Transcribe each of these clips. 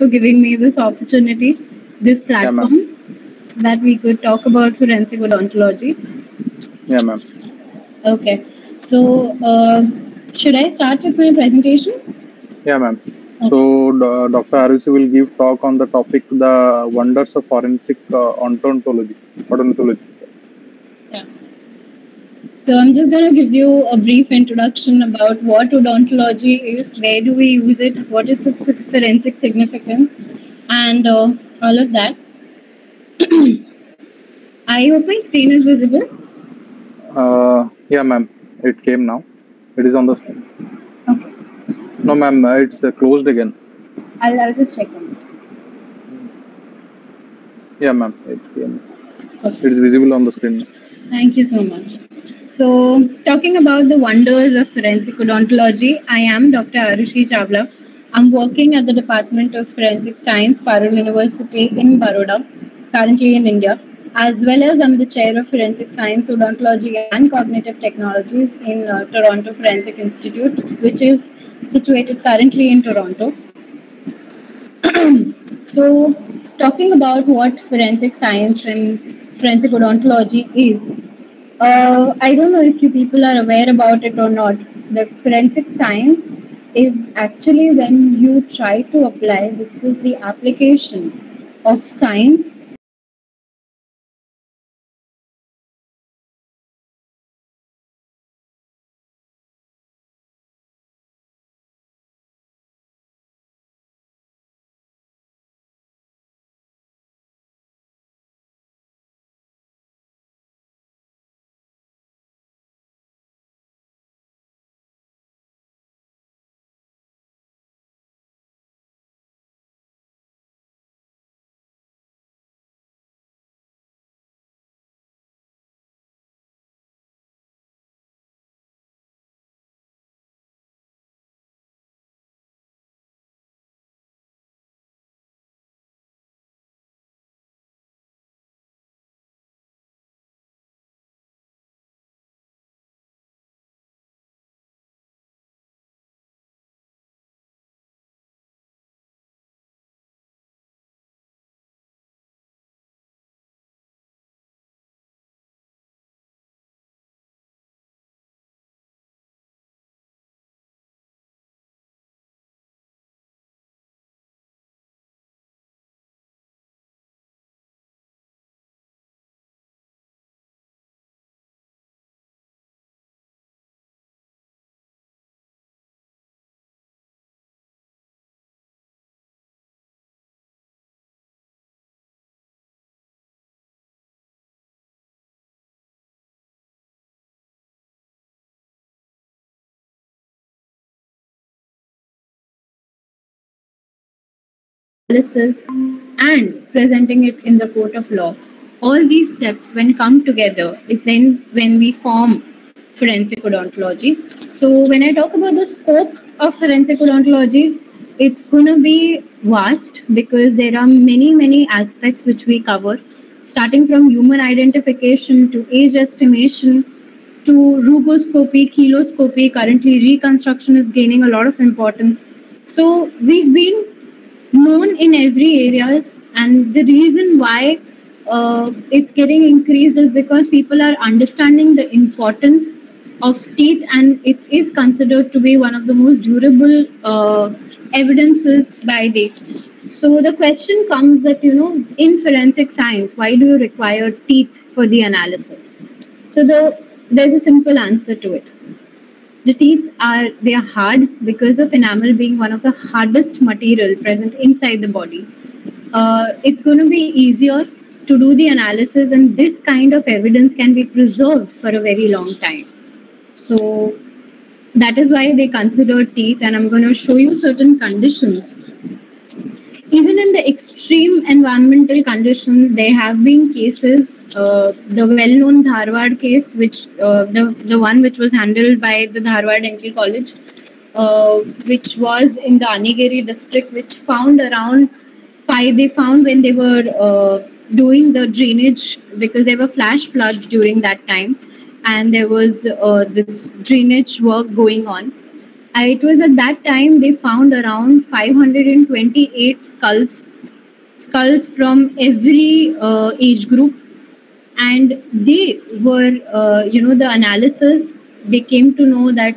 for giving me this opportunity, this platform, so that we could talk about forensic odontology. Yeah, ma'am. Okay. So, should I start with my presentation? Yeah, ma'am. So, Dr. Arusi will give talk on the topic, the wonders of forensic odontology. Yeah. So I'm just going to give you a brief introduction about what odontology is, where do we use it, what is its forensic significance, and all of that. I hope my screen is visible. Yeah, ma'am. It came now. It is on the screen. Okay. No, ma'am. It's closed again. I'll just check on it. Yeah, ma'am. It came. Okay. It is visible on the screen. Thank you so much. So, talking about the wonders of forensic odontology, I am Dr. Arushi Chawla. I'm working at the Department of Forensic Science, Parul University in Baroda, currently in India, as well as I'm the chair of Forensic Science, Odontology and Cognitive Technologies in Toronto Forensic Institute, which is situated currently in Toronto. So, talking about what forensic science and forensic odontology is, I don't know if you people are aware about it or not. That forensic science is actually when you try to apply, this is the application of science analysis and presenting it in the court of law. All these steps, when come together, is then when we form forensic odontology. So, when I talk about the scope of forensic odontology, it's going to be vast because there are many aspects which we cover, starting from human identification to age estimation to rugoscopy, kiloscopy. Currently, reconstruction is gaining a lot of importance. So, we've been known in every areas, and the reason why it's getting increased is because people are understanding the importance of teeth, and it is considered to be one of the most durable evidences by date. So the question comes that, in forensic science, why do you require teeth for the analysis? So there's a simple answer to it. The teeth are hard because of enamel being one of the hardest material present inside the body. It's going to be easier to do the analysis, and this kind of evidence can be preserved for a very long time. So that is why they consider teeth, and I'm going to show you certain conditions. Even in the extreme environmental conditions, there have been cases. The well-known Dharwad case, which the one which was handled by the Dharwad Dental College, which was in the Anigiri district, which found around they found when they were doing the drainage, because there were flash floods during that time, and there was this drainage work going on. It was at that time they found around 528 skulls from every age group, and they were, the analysis. They came to know that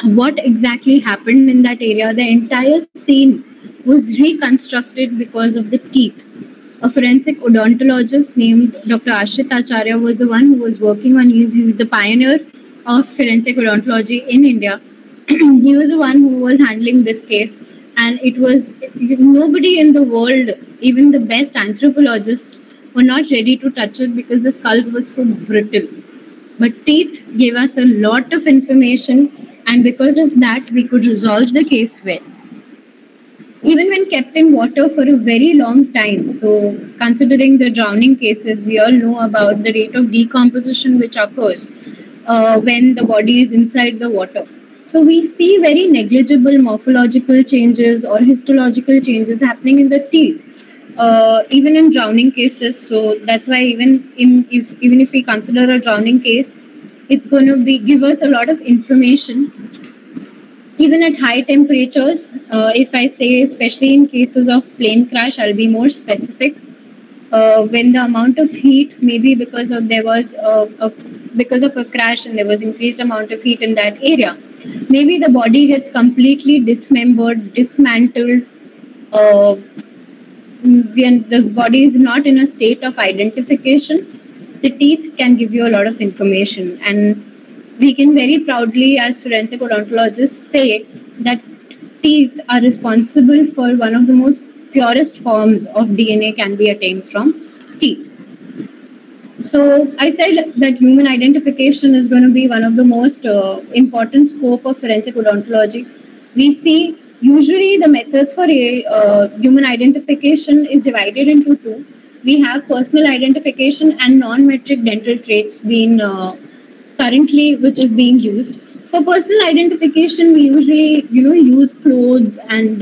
what exactly happened in that area. The entire scene was reconstructed because of the teeth. A forensic odontologist named Dr. Ashit Acharya was the one who was working on. He was the pioneer of forensic odontology in India. He was the one who was handling this case, and it was nobody in the world, even the best anthropologists, were not ready to touch it because the skulls were so brittle. But teeth gave us a lot of information, and because of that, we could resolve the case well. Even when kept in water for a very long time. So, considering the drowning cases, we all know about the rate of decomposition which occurs when the body is inside the water. So, we see very negligible morphological changes or histological changes happening in the teeth. Even in drowning cases. So that's why even if we consider a drowning case, it's going to give us a lot of information. Even at high temperatures, if I say, especially in cases of plane crash, I'll be more specific. When the amount of heat, maybe because of because of a crash and there was increased amount of heat in that area, maybe the body gets completely dismembered, dismantled. When the body is not in a state of identification, the teeth can give you a lot of information, and we can very proudly, as forensic odontologists, say that teeth are responsible for one of the most purest forms of DNA can be attained from teeth. So I said that human identification is going to be one of the most important scope of forensic odontology. We see usually the methods for human identification is divided into two. We have personal identification and non-metric dental traits being currently which is being used. For personal identification, we usually use clothes and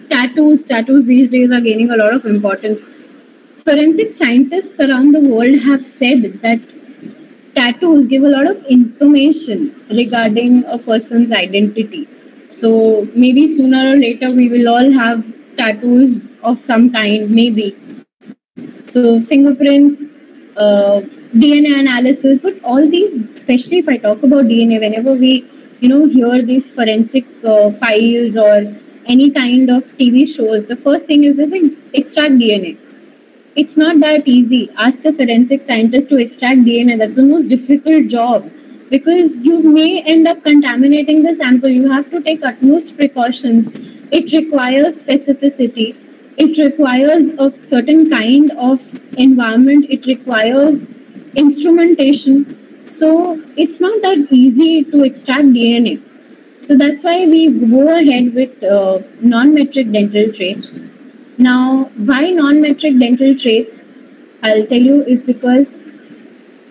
tattoos. Tattoos these days are gaining a lot of importance. Forensic scientists around the world have said that tattoos give a lot of information regarding a person's identity. So maybe sooner or later we will all have tattoos of some kind, maybe. So fingerprints, DNA analysis, but all these, especially if I talk about DNA, whenever we hear these forensic files or any kind of TV shows, the first thing is extract DNA. It's not that easy. Ask a forensic scientist to extract DNA. That's the most difficult job because you may end up contaminating the sample. You have to take utmost precautions. It requires specificity. It requires a certain kind of environment. It requires instrumentation. So it's not that easy to extract DNA. So that's why we go ahead with non-metric dental traits. Now, why non-metric dental traits? I'll tell you is because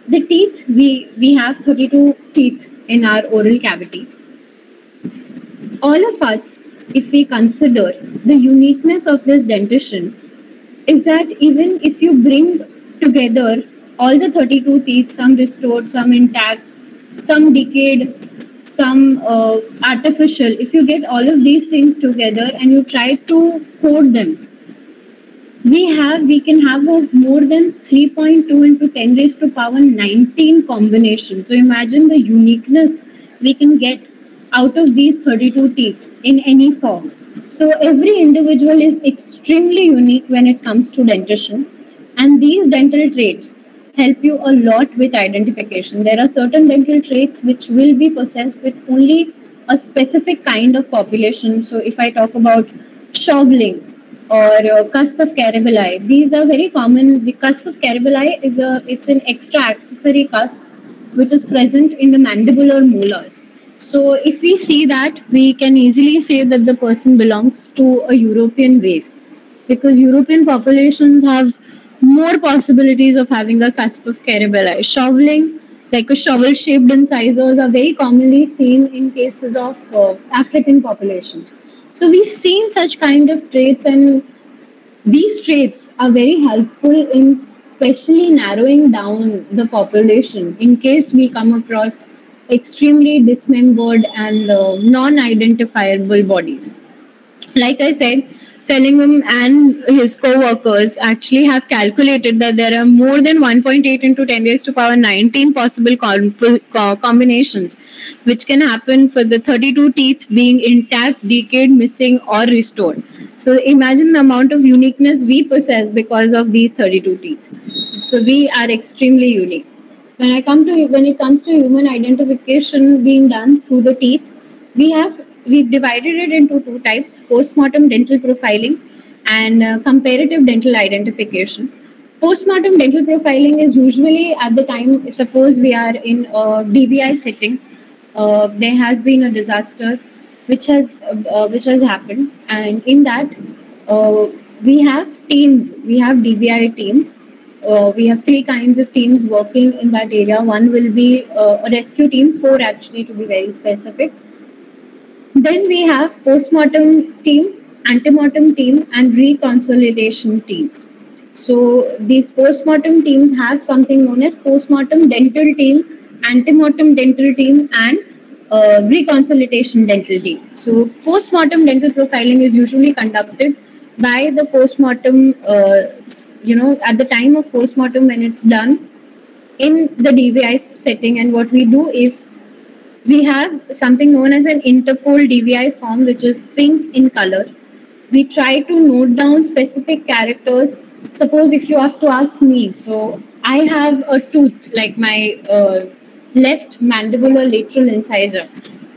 the teeth, we have 32 teeth in our oral cavity. All of us, if we consider the uniqueness of this dentition, is that even if you bring together all the 32 teeth, some restored, some intact, some decayed, some artificial, if you get all of these things together and you try to code them, we can have a more than 3.2 into 10 raised to power 19 combination. So imagine the uniqueness we can get out of these 32 teeth in any form. So every individual is extremely unique when it comes to dentition, and these dental traits help you a lot with identification. There are certain dental traits which will be possessed with only a specific kind of population. So if I talk about shoveling or cusp of carabali, these are very common. The cusp of carabali it's an extra accessory cusp which is present in the mandibular molars. So if we see that, we can easily say that the person belongs to a European race, because European populations have more possibilities of having a cusp of carabali. Shoveling, like a shovel-shaped incisors, are very commonly seen in cases of African populations. So we've seen such kind of traits, and these traits are very helpful in especially narrowing down the population in case we come across extremely dismembered and non-identifiable bodies. Like I said, Fellingham and his co-workers actually have calculated that there are more than 1.8 into 10 raised to power 19 possible combinations which can happen for the 32 teeth being intact, decayed, missing, or restored. So imagine the amount of uniqueness we possess because of these 32 teeth. So we are extremely unique. When it comes to human identification being done through the teeth, we've divided it into two types: postmortem dental profiling and comparative dental identification. Postmortem dental profiling is usually at the time, suppose we are in a DVI setting, there has been a disaster which has happened, and in that we have teams, we have DVI teams. We have three kinds of teams working in that area. One will be a rescue team, four actually to be very specific. Then we have postmortem team, antemortem team, and reconsolidation teams. So these postmortem teams have something known as postmortem dental team, antemortem dental team, and reconsolidation dental team. So postmortem dental profiling is usually conducted by the postmortem. At the time of postmortem when it's done in the DVI setting, and what we do is we have something known as an Interpol DVI form, which is pink in color. We try to note down specific characters. Suppose if you have to ask me, so I have a tooth, like my left mandibular lateral incisor.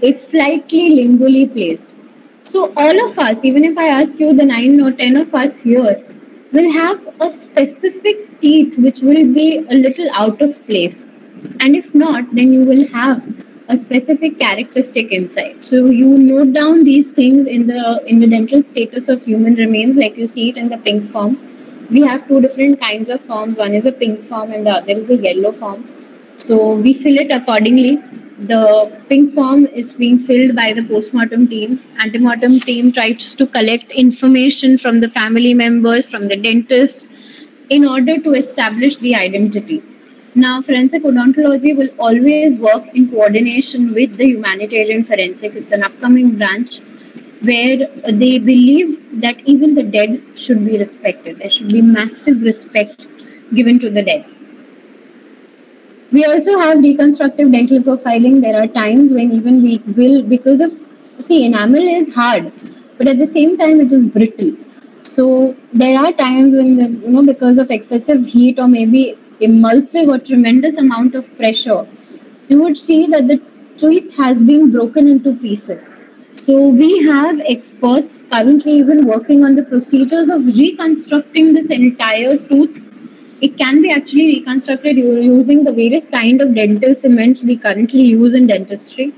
It's slightly lingually placed. So all of us, even if I ask you, the 9 or 10 of us here, will have a specific teeth which will be a little out of place. And if not, then you will have a specific characteristic inside. So you note down these things in the dental status of human remains, like you see it in the pink form. We have two different kinds of forms. One is a pink form and the other is a yellow form. So we fill it accordingly. The pink form is being filled by the postmortem team. Antemortem team tries to collect information from the family members, from the dentist, in order to establish the identity. Now, forensic odontology will always work in coordination with the humanitarian forensic. It's an upcoming branch where they believe that even the dead should be respected. There should be massive respect given to the dead. We also have reconstructive dental profiling. There are times when even we will, because of, enamel is hard, but at the same time it is brittle. So there are times when, because of excessive heat or maybe emulsive or tremendous amount of pressure, you would see that the tooth has been broken into pieces. So we have experts currently even working on the procedures of reconstructing this entire tooth. It can be actually reconstructed using the various kind of dental cements we currently use in dentistry.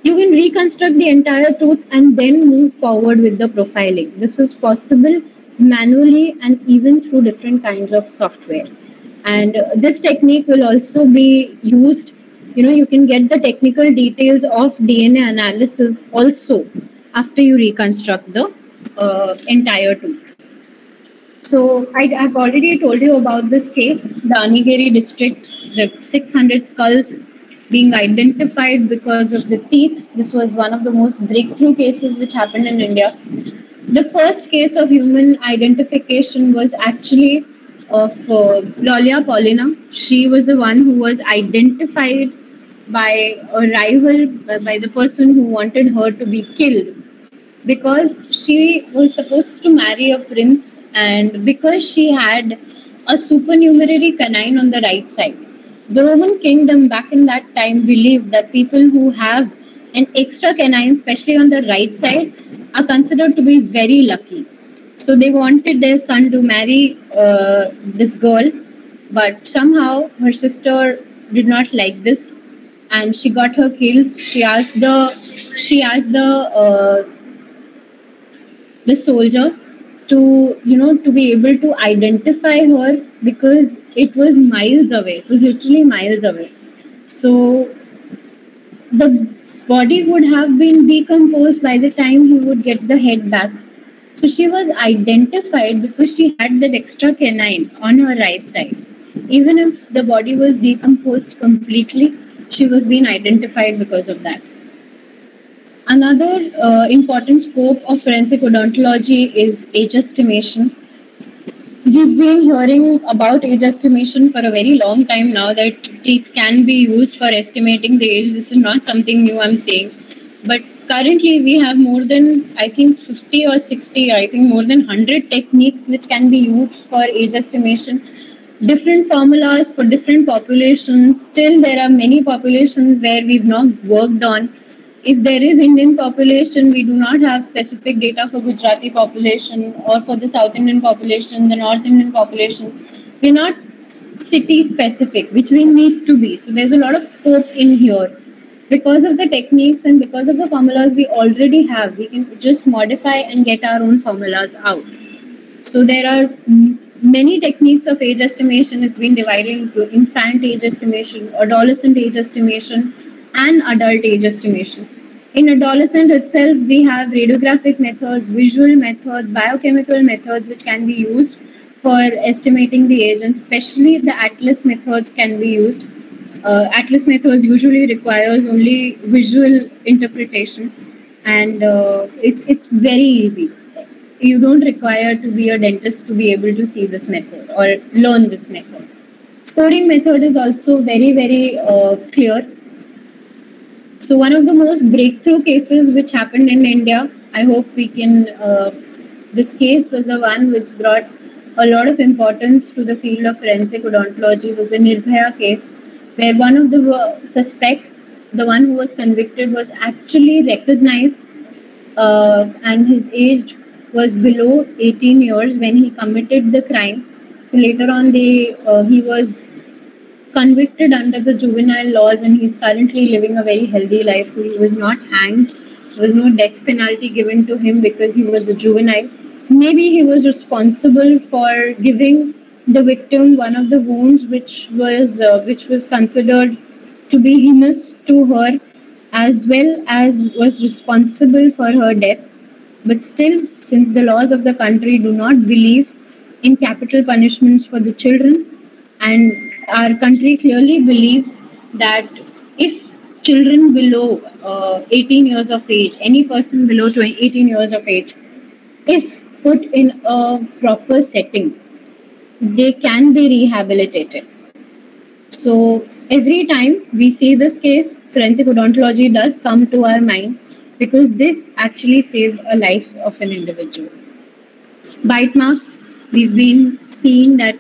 You can reconstruct the entire tooth and then move forward with the profiling. This is possible manually and even through different kinds of software. And this technique will also be used, you can get the technical details of DNA analysis also after you reconstruct the entire tooth. So I've already told you about this case, the Anigeri district, the 600 skulls being identified because of the teeth. This was one of the most breakthrough cases which happened in India. The first case of human identification was actually of Lolia Paulina. She was the one who was identified by a rival, by the person who wanted her to be killed, because she was supposed to marry a prince, and because she had a supernumerary canine on the right side. The Roman kingdom back in that time believed that people who have an extra canine, especially on the right side, are considered to be very lucky. So they wanted their son to marry this girl, but somehow her sister did not like this, and she got her killed. She asked the soldier to be able to identify her, because it was miles away. It was literally miles away. So the body would have been decomposed by the time he would get the head back. So she was identified because she had that extra canine on her right side. Even if the body was decomposed completely, she was being identified because of that. Another important scope of forensic odontology is age estimation. We've been hearing about age estimation for a very long time now, that teeth can be used for estimating the age. This is not something new I'm saying. But currently we have more than, I think, 50 or 60, I think more than 100 techniques which can be used for age estimation. Different formulas for different populations. Still, there are many populations where we've not worked on. If there is Indian population, we do not have specific data for Gujarati population, or for the South Indian population, the North Indian population. We're not city specific, which we need to be. So there's a lot of scope in here. Because of the techniques and because of the formulas we already have, we can just modify and get our own formulas out. So there are many techniques of age estimation. It's been divided into infant age estimation, adolescent age estimation, and adult age estimation. In adolescent itself, we have radiographic methods, visual methods, biochemical methods which can be used for estimating the age, and especially the ATLAS methods can be used. ATLAS methods usually requires only visual interpretation, and it's very easy. You don't require to be a dentist to be able to see this method or learn this method. Scoring method is also very, very clear. So one of the most breakthrough cases which happened in India, I hope we can, this case was the one which brought a lot of importance to the field of forensic odontology, was the Nirbhaya case, where one of the suspect, the one who was convicted, was actually recognized, and his age was below 18 years when he committed the crime. So later on, he was convicted under the juvenile laws, and he's currently living a very healthy life. So he was not hanged. There was no death penalty given to him because he was a juvenile. Maybe he was responsible for giving the victim one of the wounds which was considered to be heinous to her, as well as was responsible for her death. But still, since the laws of the country do not believe in capital punishments for the children, and our country clearly believes that if children below 18 years of age, any person below 18 years of age, if put in a proper setting, they can be rehabilitated. So every time we see this case, forensic odontology does come to our mind, because this actually saved a life of an individual. Bite marks, we've been seeing that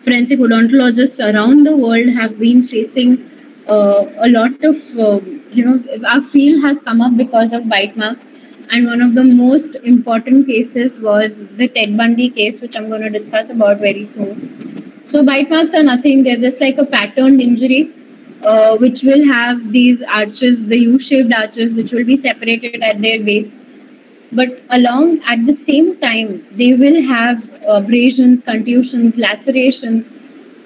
forensic odontologists around the world have been facing a lot of, our field has come up because of bite marks. And one of the most important cases was the Ted Bundy case, which I'm going to discuss about very soon. So bite marks are nothing. They're just like a patterned injury, which will have these arches, the U-shaped arches, which will be separated at their base. But at the same time, they will have abrasions, contusions, lacerations.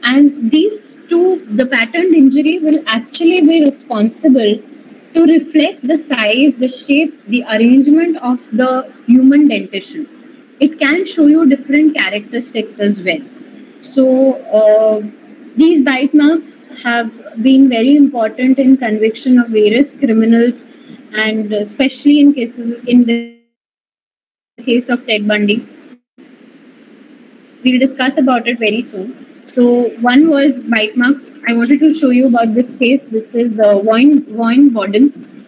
And these two, the patterned injury will actually be responsible to reflect the size, the shape, the arrangement of the human dentition. It can show you different characteristics as well. So these bite marks have been very important in conviction of various criminals, and especially in the case of Ted Bundy. We'll discuss about it very soon. So one was bite marks. I wanted to show you about this case. This is Wayne Borden.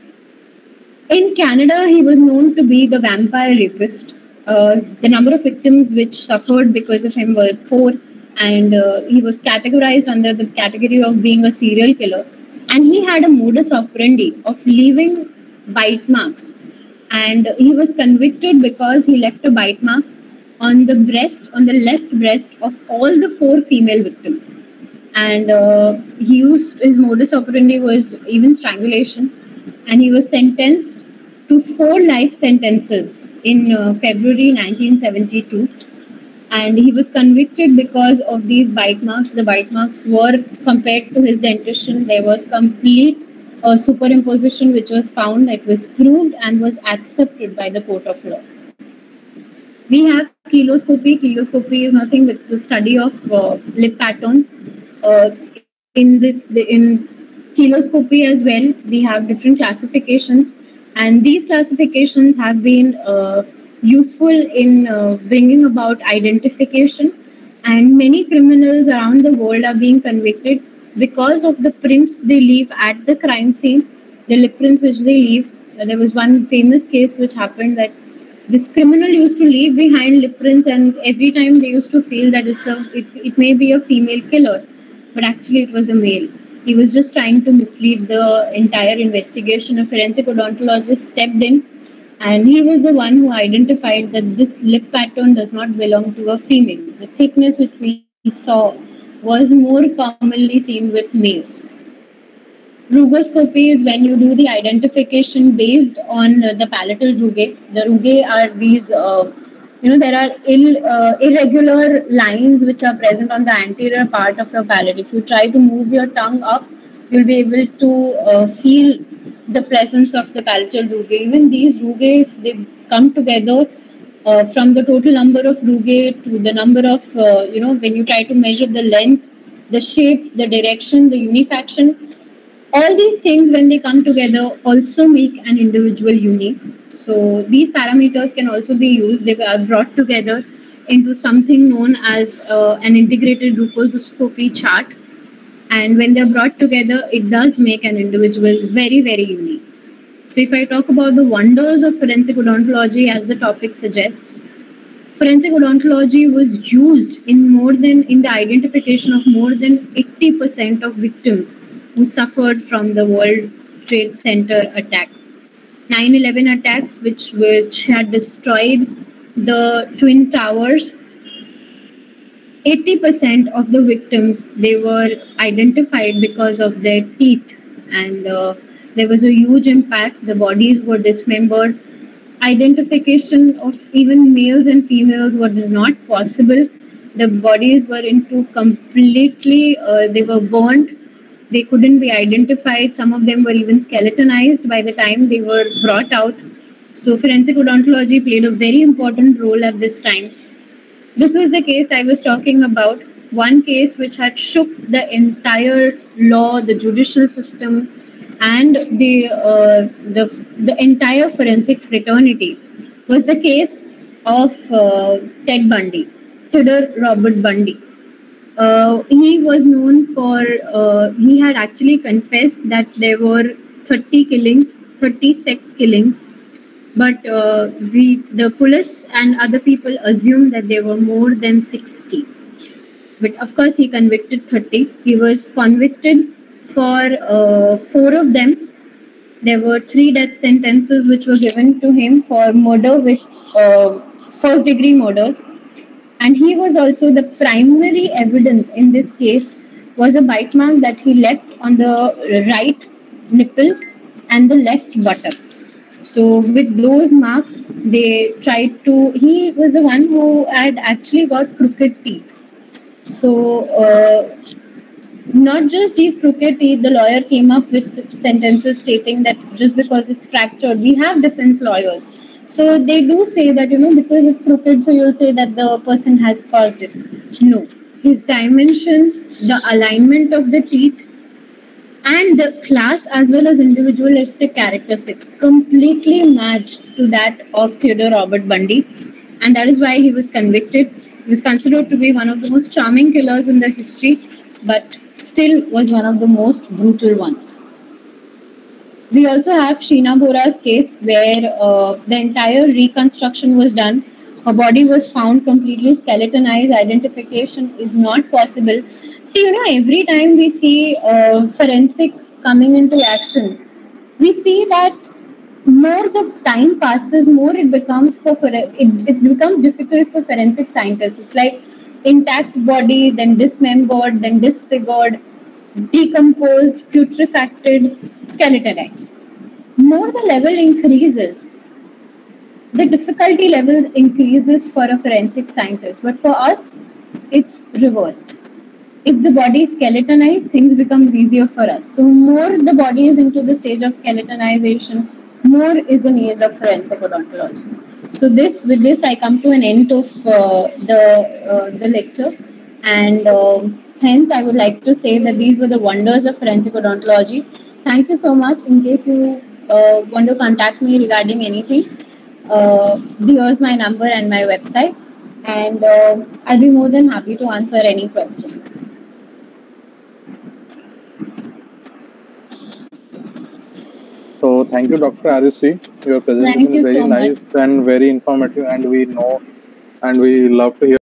In Canada, he was known to be the vampire rapist. The number of victims which suffered because of him were 4, and he was categorized under the category of being a serial killer. And he had a modus operandi of leaving bite marks. And he was convicted because he left a bite mark on the left breast of all the 4 female victims. And his modus operandi was even strangulation. And he was sentenced to 4 life sentences in February 1972. And he was convicted because of these bite marks. The bite marks were compared to his dentition. There was complete superimposition which was found. It was proved and was accepted by the court of law. We have cheloscopy. Cheloscopy is nothing but the study of lip patterns. In Telescopy as well. We have different classifications, and these classifications have been useful in bringing about identification. And many criminals around the world are being convicted because of the prints they leave at the crime scene, the lip prints which they leave. There was one famous case which happened that this criminal used to leave behind lip prints, and every time they used to feel that it may be a female killer, but actually it was a male. He was just trying to mislead the entire investigation. A forensic odontologist stepped in, and he was the one who identified that this lip pattern does not belong to a female. The thickness which we saw was more commonly seen with males. Rugoscopy is when you do the identification based on the palatal rugae. The rugae are these, there are irregular lines which are present on the anterior part of your palate. If you try to move your tongue up, you'll be able to feel the presence of the palatal rugae. Even these rugae, if they come together, from the total number of rugae to the number of, when you try to measure the length, the shape, the direction, the unifaction, all these things, when they come together, also make an individual unique. So these parameters can also be used. They are brought together into something known as an integrated rugoscopy chart. And when they're brought together, it does make an individual very, very unique. So if I talk about the wonders of forensic odontology, as the topic suggests, forensic odontology was used in the identification of more than 80% of victims who suffered from the World Trade Center attack. 9/11 attacks, which had destroyed the Twin Towers. 80% of the victims, they were identified because of their teeth, and there was a huge impact. The bodies were dismembered. Identification of even males and females was not possible. The bodies were they were burned. They couldn't be identified. Some of them were even skeletonized by the time they were brought out. So forensic odontology played a very important role at this time. This was the case I was talking about. One case which had shook the entire law, the judicial system, and the entire forensic fraternity was the case of Ted Bundy, Theodore Robert Bundy. He was known for, he had actually confessed that there were 30 sex killings, but the police and other people assumed that there were more than 60. But of course, he convicted 30. He was convicted for 4 of them. There were 3 death sentences which were given to him for murder with first-degree murders. And he was also the primary evidence in this case was a bite mark that he left on the right nipple and the left buttock. So with those marks, they tried to, he was the one who had actually got crooked teeth. So not just these crooked teeth, the lawyer came up with sentences stating that just because it's fractured, we have defense lawyers. So they do say that, because it's crooked, so you'll say that the person has caused it. No. His dimensions, the alignment of the teeth, and the class as well as individualistic characteristics completely matched to that of Theodore Robert Bundy. And that is why he was convicted. He was considered to be one of the most charming killers in the history, but still was one of the most brutal ones. We also have Sheena Bora's case where the entire reconstruction was done. Her body was found completely skeletonized. Identification is not possible. See, every time we see forensic coming into action, we see that more the time passes, more it becomes it becomes difficult for forensic scientists. It's like intact body, then dismembered, then disfigured, decomposed, putrefacted, skeletonized. More the level increases, the difficulty level increases for a forensic scientist. But for us, it's reversed. If the body is skeletonized, things become easier for us. So more the body is into the stage of skeletonization, more is the need of forensic odontology. So with this I come to an end of the lecture, and Hence, I would like to say that these were the wonders of forensic odontology. Thank you so much. In case you want to contact me regarding anything, here's my number and my website, and I'll be more than happy to answer any questions. So thank you, Dr. Arushi. Your presentation is very nice and very informative, and we know and we love to hear